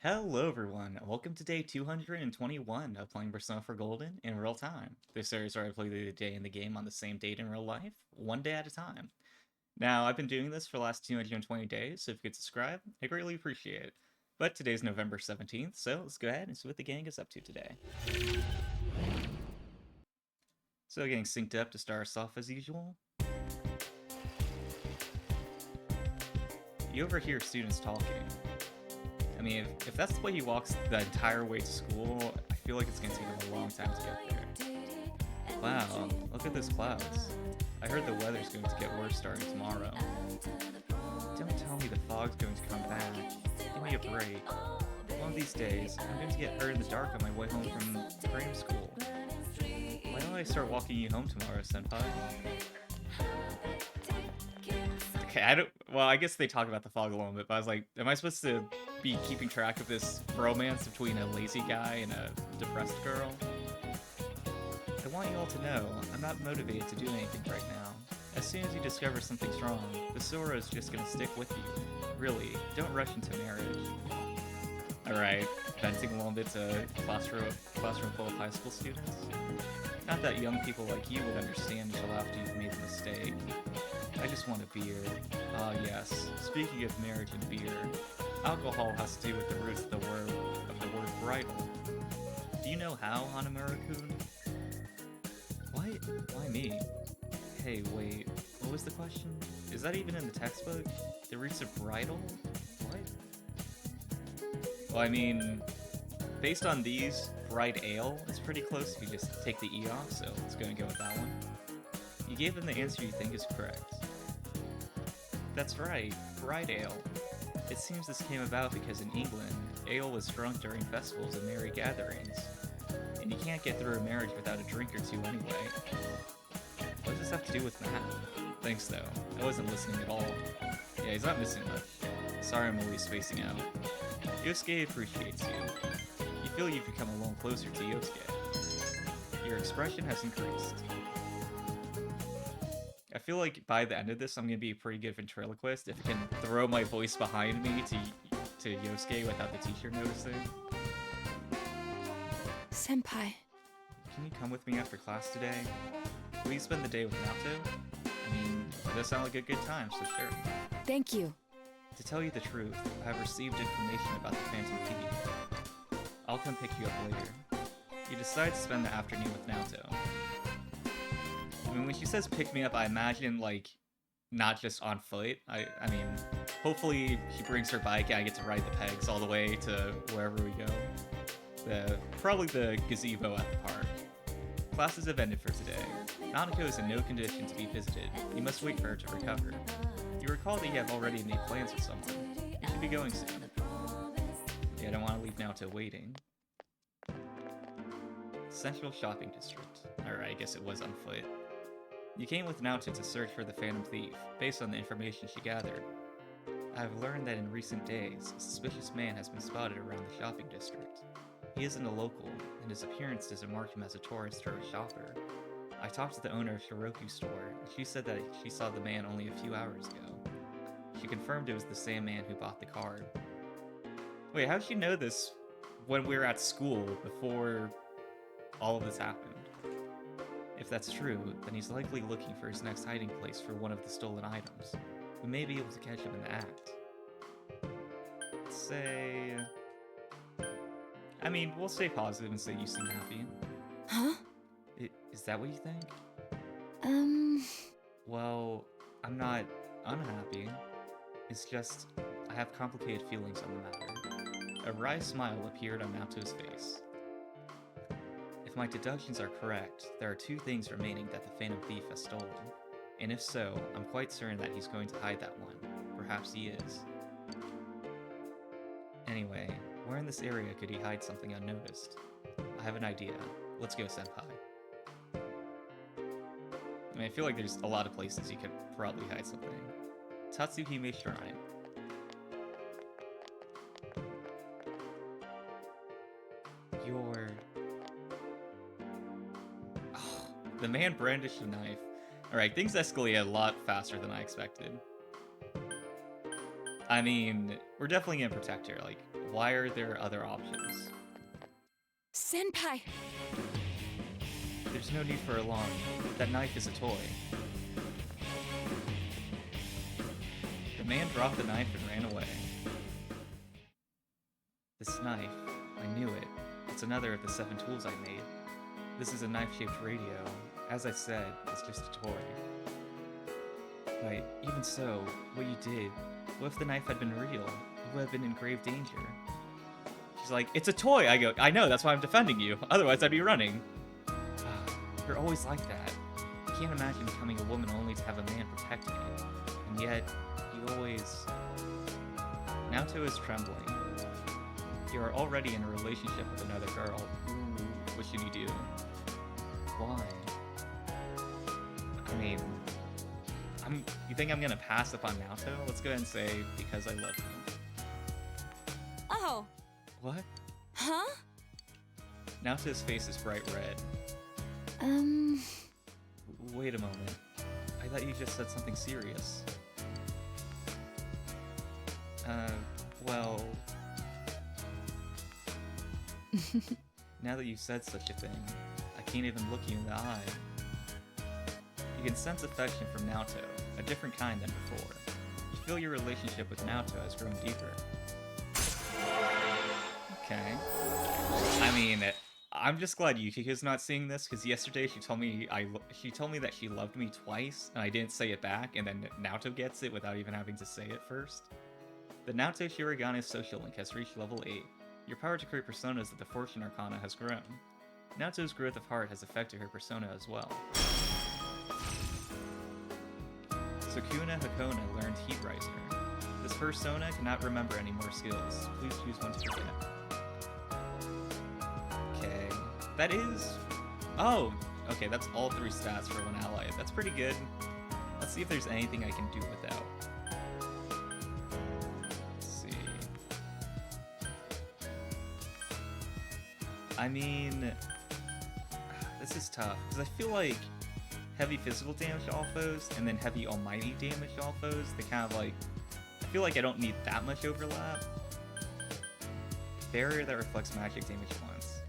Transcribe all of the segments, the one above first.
Hello everyone, welcome to day 221 of playing Persona 4 Golden in real time. This series where I play the day in the game on the same date in real life, one day at a time. Now, I've been doing this for the last 220 days, so if you could subscribe, I greatly appreciate it. But today's November 17th, so let's go ahead and see what the gang is up to today. So getting synced up to start us off as usual. You overhear students talking. I mean, if that's the way he walks the entire way to school, I feel like it's gonna take him a long time to get there. Wow, look at those clouds. I heard the weather's going to get worse starting tomorrow. Don't tell me the fog's going to come back. Give me a break. One of these days, I'm going to get hurt in the dark on my way home from frame school. Why don't I start walking you home tomorrow, senpai? Okay, well, I guess they talk about the fog a little bit, but I was like, am I supposed to be keeping track of this romance between a lazy guy and a depressed girl? I want you all to know, I'm not motivated to do anything right now. As soon as you discover something's wrong, the sorrow is just gonna stick with you. Really, don't rush into marriage. Alright, venting a little bit to classroom full of high school students. Not that young people like you would understand until after you've made the mistake. I just want a beer. Ah yes, speaking of marriage and beer, alcohol has to do with the roots of the word bridal. Do you know how, Hanamura-kun? Why me? Hey, wait, what was the question? Is that even in the textbook? The roots of bridal? What? Well, I mean, based on these, bride ale is pretty close if you just take the E off, so let's go and go with that one. You gave them the answer you think is correct. That's right, bride ale. It seems this came about because in England, ale was drunk during festivals and merry gatherings. And you can't get through a marriage without a drink or two anyway. What does this have to do with math? Thanks though, I wasn't listening at all. Yeah, he's not missing much. Sorry I'm always spacing out. Yosuke appreciates you. You feel you've become a little closer to Yosuke. Your expression has increased. I feel like by the end of this, I'm gonna be a pretty good ventriloquist if I can throw my voice behind me to Yosuke without the teacher noticing. Senpai. Can you come with me after class today? Will you spend the day with Naoto? I mean, it does sound like a good time, so sure. Thank you. To tell you the truth, I have received information about the Phantom Thief. I'll come pick you up later. You decide to spend the afternoon with Naoto. I mean, when she says pick me up, I imagine, like, not just on foot. I mean, hopefully she brings her bike and I get to ride the pegs all the way to wherever we go. Probably the gazebo at the park. Classes have ended for today. Nanako is in no condition to be visited. You must wait for her to recover. You recall that you have already made plans with someone. You should be going soon. Yeah, I don't want to leave Naoto waiting. Central Shopping District. Alright, I guess it was on foot. You came with Naoto to search for the Phantom Thief, based on the information she gathered. I have learned that in recent days, a suspicious man has been spotted around the shopping district. He isn't a local, and his appearance doesn't mark him as a tourist or a shopper. I talked to the owner of Shiroku's store, and she said that she saw the man only a few hours ago. She confirmed it was the same man who bought the card. Wait, how'd she know this when we were at school before all of this happened? If that's true, then he's likely looking for his next hiding place for one of the stolen items. We may be able to catch him in the act. Let's say... I mean, we'll stay positive and say you seem happy. Huh? Is that what you think? Well, I'm not unhappy. It's just, I have complicated feelings on the matter. A wry smile appeared on Naoto's face. If my deductions are correct, there are two things remaining that the Phantom Thief has stolen. And if so, I'm quite certain that he's going to hide that one. Perhaps he is. Anyway, where in this area could he hide something unnoticed? I have an idea. Let's go, senpai. I mean, I feel like there's a lot of places you could probably hide something. Tatsuhime Shrine. Oh, the man brandished a knife. Alright, things escalate a lot faster than I expected. I mean, we're definitely gonna protect her. Like, why are there other options? Senpai! There's no need for alarm. That knife is a toy. The man dropped the knife and ran away. This knife, I knew it. It's another of the 7 tools I made. This is a knife-shaped radio. As I said, it's just a toy. But even so, what you did, what if the knife had been real? You would have been in grave danger. She's like, it's a toy! I go, I know, that's why I'm defending you. Otherwise I'd be running. You're always like that. I can't imagine becoming a woman only to have a man protect me. And yet, you always... Naoto is trembling. You are already in a relationship with another girl. Ooh, what should you do? Why? I mean... You think I'm gonna pass upon Naoto? Let's go ahead and say, because I love you. Oh! What? Huh? Naoto's face is bright red. Wait a moment. I thought you just said something serious. Well... Now that you've said such a thing, I can't even look you in the eye. You can sense affection from Naoto, a different kind than before. You feel your relationship with Naoto has grown deeper. Okay. I mean, I'm just glad Yukiko's not seeing this, because yesterday she told me that she loved me twice, and I didn't say it back, and then Naoto gets it without even having to say it first. The Naoto Shirogane social link has reached level 8. Your power to create personas of the Fortune Arcana has grown. Naoto's growth of heart has affected her persona as well. Sukuna Hakona learned Heat Riser. This persona cannot remember any more skills. Please choose one to forget. Okay. That is... Oh! Okay, that's all 3 stats for one ally. That's pretty good. Let's see if there's anything I can do without. Let's see. I mean... This is tough, because I feel like heavy physical damage all foes, and then heavy almighty damage all foes, they kind of like... I feel like I don't need that much overlap. Barrier that reflects magic damage once.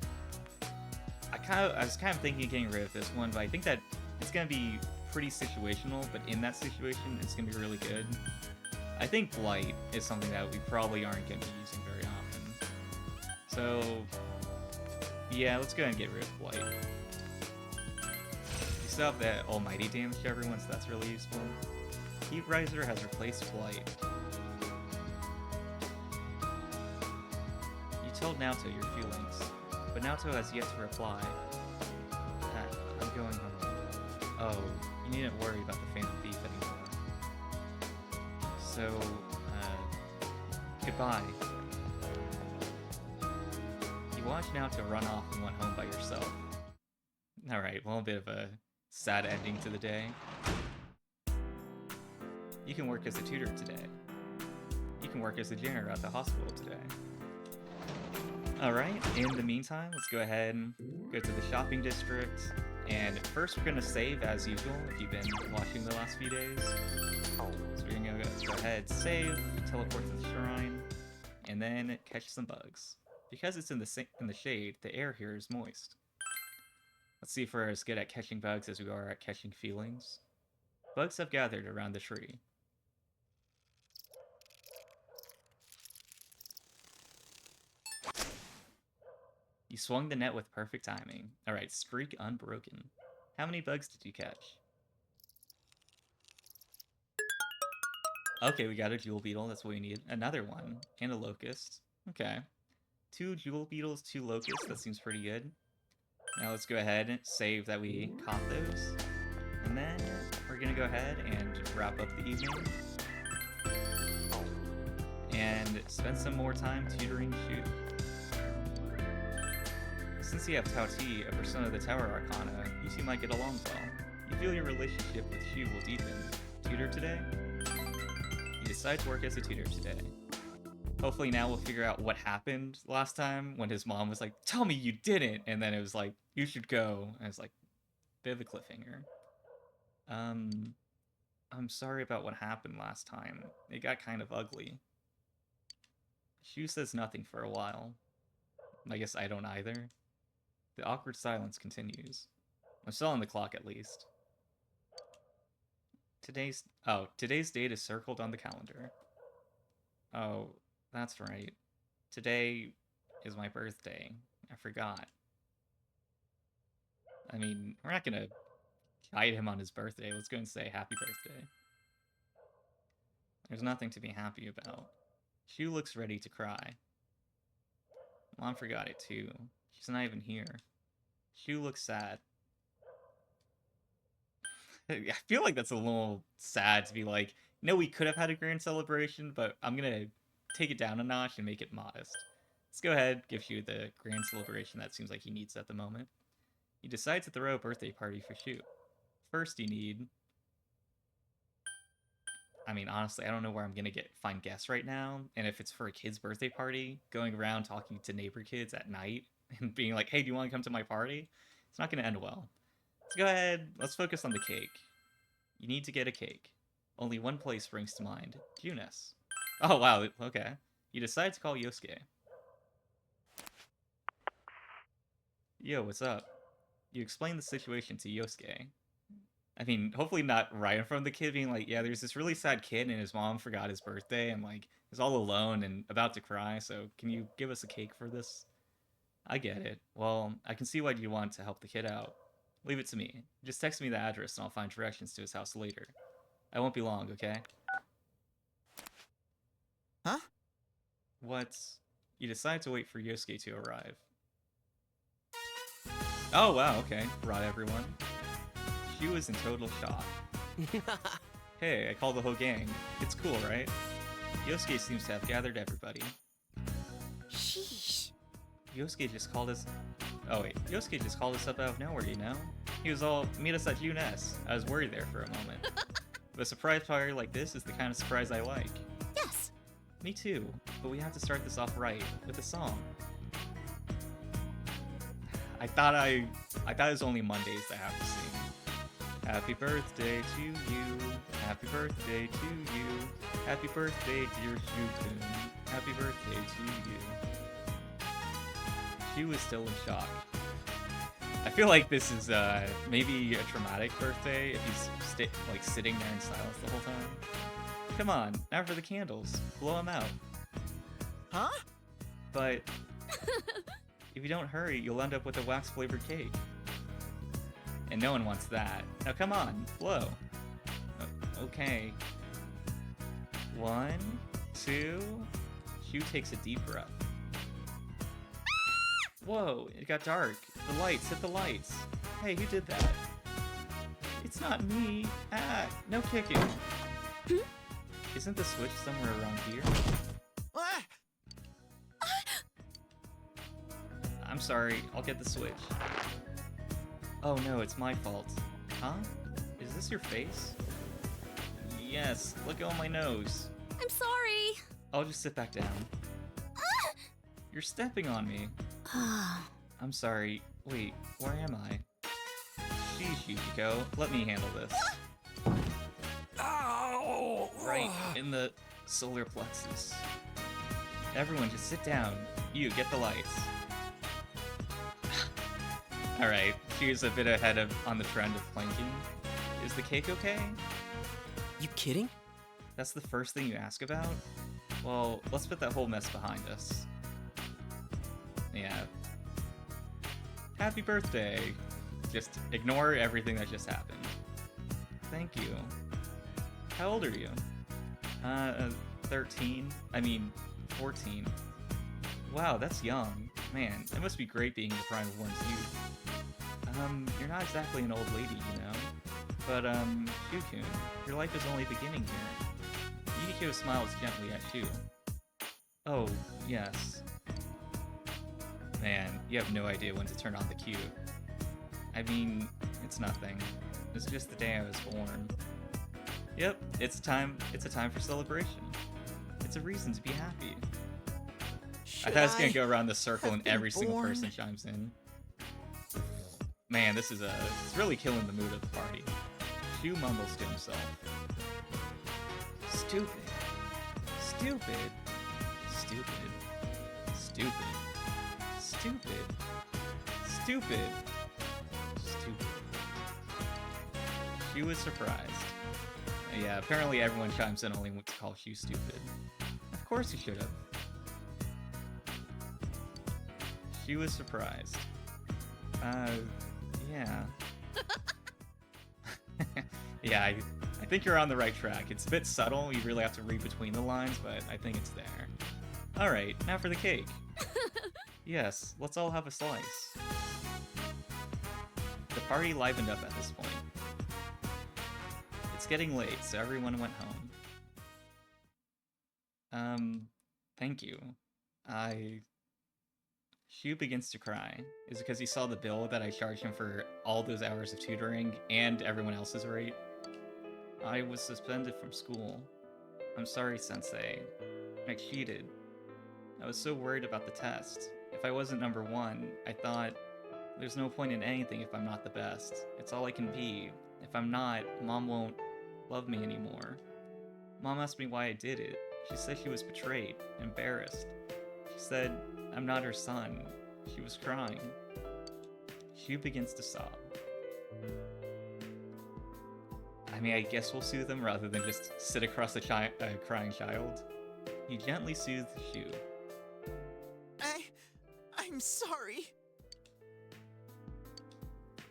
I was kind of thinking of getting rid of this one, but I think that it's going to be pretty situational, but in that situation, it's going to be really good. I think Blight is something that we probably aren't going to be using very often. So, yeah, let's go ahead and get rid of Blight. We still have that almighty damage to everyone, so that's really useful. Heat Riser has replaced Blight. You told Naoto your feelings, but Naoto has yet to reply. I'm going home. Oh, you needn't worry about the Phantom Thief anymore. So, goodbye. You watched Naoto run off and went home by yourself. Alright, well, a bit of a sad ending to the day. You can work as a tutor today. You can work as a janitor at the hospital today. Alright, in the meantime, let's go ahead and go to the shopping district. And first we're going to save as usual, if you've been watching the last few days. So we're going to go ahead, save, teleport to the shrine, and then catch some bugs. Because it's in the shade, the air here is moist. Let's see if we're as good at catching bugs as we are at catching feelings. Bugs have gathered around the tree. You swung the net with perfect timing. Alright, streak unbroken. How many bugs did you catch? Okay, we got a jewel beetle, that's what we need. Another one, and a locust. Okay. 2 jewel beetles, 2 locusts, that seems pretty good. Now let's go ahead and save that we caught those. And then we're gonna go ahead and wrap up the evening. And spend some more time tutoring Shu. Since you have Tao Ti, a persona of the Tower Arcana, you two might get along well. You feel your relationship with Shu will deepen. Tutor today? You decide to work as a tutor today. Hopefully now we'll figure out what happened last time when his mom was like, tell me you didn't! And then it was like, you should go. And it's like, bit of a cliffhanger. I'm sorry about what happened last time. It got kind of ugly. Shu says nothing for a while. I guess I don't either. The awkward silence continues. I'm still on the clock at least. Today's date is circled on the calendar. Oh, that's right. Today is my birthday. I forgot. I mean, we're not gonna guide him on his birthday. Let's go and say happy birthday. There's nothing to be happy about. Shu looks ready to cry. Mom forgot it too. She's not even here. Shu looks sad. I feel like that's a little sad to be like, no, we could have had a grand celebration, but I'm gonna take it down a notch and make it modest. Let's go ahead, give Shu the grand celebration that seems like he needs at the moment. He decides to throw a birthday party for Shu. First, you need... I mean, honestly, I don't know where I'm gonna find guests right now, and if it's for a kid's birthday party, going around talking to neighbor kids at night and being like, hey, do you want to come to my party? It's not gonna end well. Let's go ahead, let's focus on the cake. You need to get a cake. Only one place springs to mind. Junes. Oh, wow, okay. You decide to call Yosuke. Yo, what's up? You explain the situation to Yosuke. I mean, hopefully not right in front of the kid being like, yeah, there's this really sad kid and his mom forgot his birthday and like is all alone and about to cry, so can you give us a cake for this? I get it. Well, I can see why you want to help the kid out. Leave it to me. Just text me the address and I'll find directions to his house later. I won't be long, okay? Huh? What? You decide to wait for Yosuke to arrive. Oh, wow, okay. Brought everyone. She was in total shock. Hey, I called the whole gang. It's cool, right? Yosuke seems to have gathered everybody. Sheesh. Yosuke just called us... Oh wait, Yosuke just called us up out of nowhere, you know? He was all, meet us at Junes. I was worried there for a moment. But a surprise party like this is the kind of surprise I like. Yes. Me too, but we have to start this off right, with a song. I thought it was only Mondays that I have to sing. Happy birthday to you. Happy birthday to you. Happy birthday, dear Shukun. Happy birthday to you. She was still in shock. I feel like this is maybe a traumatic birthday if he's like sitting there in silence the whole time. Come on, now for the candles. Blow them out. Huh? But if you don't hurry, you'll end up with a wax-flavored cake. And no one wants that. Now come on, blow. Okay. 1, 2... Shu takes a deep breath. Whoa, it got dark. The lights, hit the lights. Hey, who did that? It's not me. Ah, no kicking. Isn't the switch somewhere around here? Ah! I'm sorry, I'll get the switch. Oh no, it's my fault. Huh? Is this your face? Yes, let go of my nose. I'm sorry. I'll just sit back down. You're stepping on me. I'm sorry. Wait, where am I? Sheesh, Yukiko. Let me handle this. Ow! Right in the solar plexus. Everyone just sit down. You, get the lights. Alright, she's a bit ahead on the trend of planking. Is the cake okay? You kidding? That's the first thing you ask about? Well, let's put that whole mess behind us. Yeah. Happy birthday! Just ignore everything that just happened. Thank you. How old are you? 13. I mean, 14. Wow, that's young. Man, it must be great being in the prime of one's youth. You're not exactly an old lady, you know? But, Shukun, your life is only beginning here. Yukiko smiles gently at Shu. Oh, yes. Man, you have no idea when to turn on the cue. I mean, it's nothing. It's just the day I was born. Yep, it's a time for celebration. It's a reason to be happy. I thought I was gonna go around the circle and every single person chimes in. Man, it's really killing the mood of the party. Shu mumbles to himself. Stupid. Stupid. Stupid. Stupid. Stupid. Stupid. Stupid. She was surprised. Yeah, apparently everyone chimes in only to call Hugh stupid. Of course he should have. She was surprised. Yeah. Yeah, I think you're on the right track. It's a bit subtle, you really have to read between the lines, but I think it's there. Alright, now for the cake. Yes, let's all have a slice. The party livened up at this point. It's getting late, so everyone went home. Thank you. Hugh begins to cry. Is it because he saw the bill that I charged him for all those hours of tutoring and everyone else's rate? I was suspended from school. I'm sorry, Sensei. I cheated. I was so worried about the test. If I wasn't number one, I thought, there's no point in anything if I'm not the best. It's all I can be. If I'm not, Mom won't love me anymore. Mom asked me why I did it. She said she was betrayed, embarrassed. She said, I'm not her son. She was crying. Hugh begins to sob. I mean, I guess we'll soothe him rather than just sit across a crying child. He gently soothed Hugh. I'm sorry.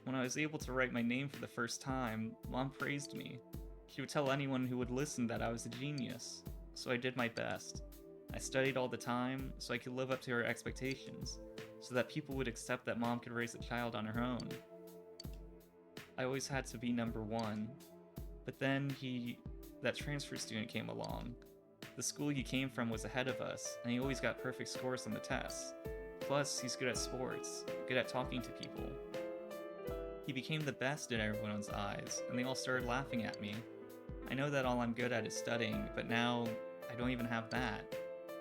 When I was able to write my name for the first time, Mom praised me. She would tell anyone who would listen that I was a genius. So I did my best. I studied all the time so I could live up to her expectations, so that people would accept that Mom could raise a child on her own. I always had to be number one. But then that transfer student came along. The school he came from was ahead of us, and he always got perfect scores on the tests. Plus, he's good at sports, good at talking to people. He became the best in everyone's eyes, and they all started laughing at me. I know that all I'm good at is studying, but now I don't even have that.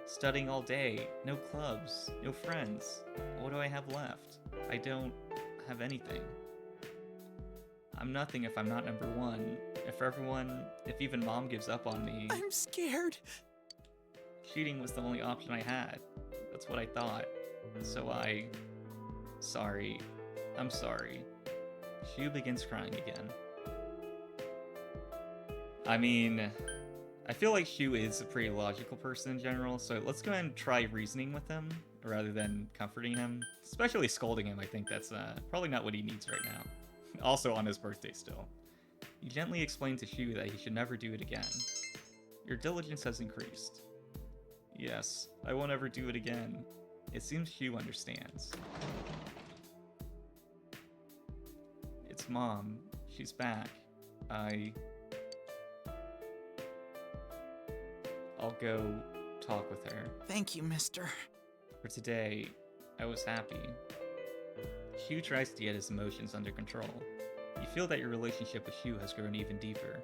Studying all day, no clubs, no friends. What do I have left? I don't have anything. I'm nothing if I'm not number one. If even Mom gives up on me. I'm scared. Cheating was the only option I had. That's what I thought. So sorry. I'm sorry. Hugh begins crying again. I mean, I feel like Hugh is a pretty logical person in general, so let's go ahead and try reasoning with him rather than comforting him. Especially scolding him, I think that's probably not what he needs right now. Also on his birthday still. He gently explained to Hugh that he should never do it again. Your diligence has increased. Yes, I won't ever do it again. It seems Hugh understands. It's Mom. She's back. I'll go talk with her. Thank you, mister. For today, I was happy. Hugh tries to get his emotions under control. You feel that your relationship with Hugh has grown even deeper.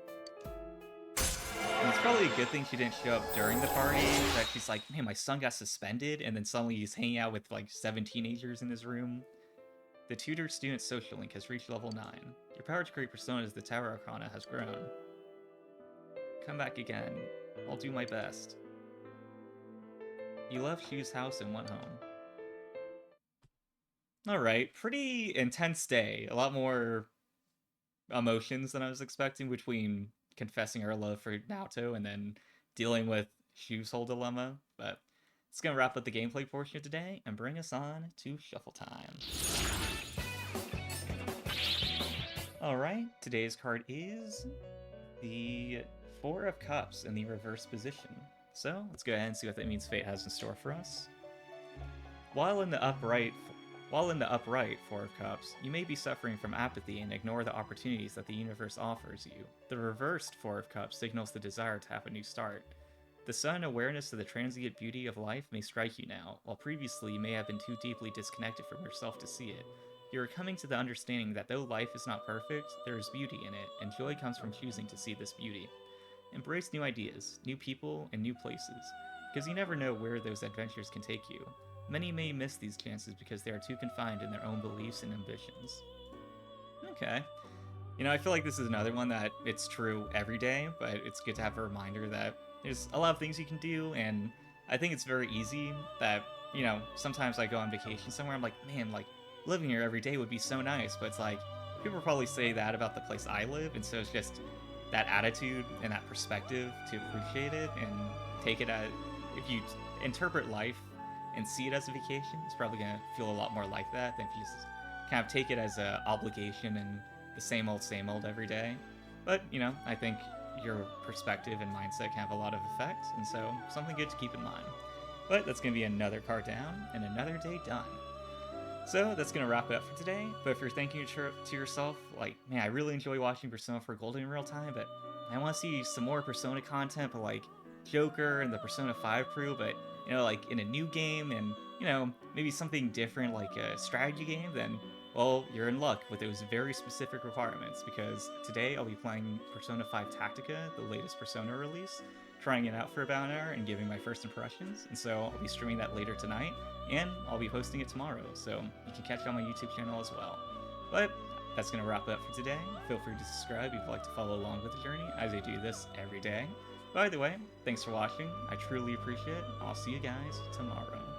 And it's probably a good thing she didn't show up during the party, that she's like, man, my son got suspended, and then suddenly he's hanging out with like 7 teenagers in his room. The tutor student social link has reached level 9. Your power to create personas as the Tower Arcana has grown. Come back again. I'll do my best. You left Hugh's house and went home. Alright, pretty intense day. A lot more emotions than I was expecting between confessing her love for Naoto and then dealing with Hugh's whole dilemma. But it's going to wrap up the gameplay portion of today and bring us on to shuffle time. Alright, today's card is the 4 of Cups in the reverse position. So let's go ahead and see what that means fate has in store for us. While in the upright 4 of Cups, you may be suffering from apathy and ignore the opportunities that the universe offers you. The reversed 4 of Cups signals the desire to have a new start. The sudden awareness of the transient beauty of life may strike you now, while previously you may have been too deeply disconnected from yourself to see it. You are coming to the understanding that though life is not perfect, there is beauty in it, and joy comes from choosing to see this beauty. Embrace new ideas, new people, and new places, because you never know where those adventures can take you. Many may miss these chances because they are too confined in their own beliefs and ambitions. Okay. You know, I feel like this is another one that it's true every day, but it's good to have a reminder that there's a lot of things you can do, and I think it's very easy that you know, sometimes I go on vacation somewhere, I'm like, man, like, living here every day would be so nice, but it's like, people probably say that about the place I live, and so it's just that attitude and that perspective to appreciate it and take it as, if you interpret life and see it as a vacation, it's probably gonna feel a lot more like that than if you just kind of take it as a obligation and the same old every day. But, you know, I think your perspective and mindset can have a lot of effect, and so something good to keep in mind. But that's going to be another card down and another day done. So that's going to wrap it up for today. But if you're thinking to yourself, like, man, I really enjoy watching Persona 4 Golden in real time, but I want to see some more Persona content, but like Joker and the Persona 5 crew, but, you know, like in a new game and, you know, maybe something different like a strategy game, then, well, you're in luck with those very specific requirements, because today I'll be playing Persona 5 Tactica, the latest Persona release, trying it out for about an hour and giving my first impressions, and so I'll be streaming that later tonight, and I'll be posting it tomorrow, so you can catch it on my YouTube channel as well. But that's going to wrap it up for today. Feel free to subscribe if you'd like to follow along with the journey, as I do this every day. By the way, thanks for watching. I truly appreciate it. I'll see you guys tomorrow.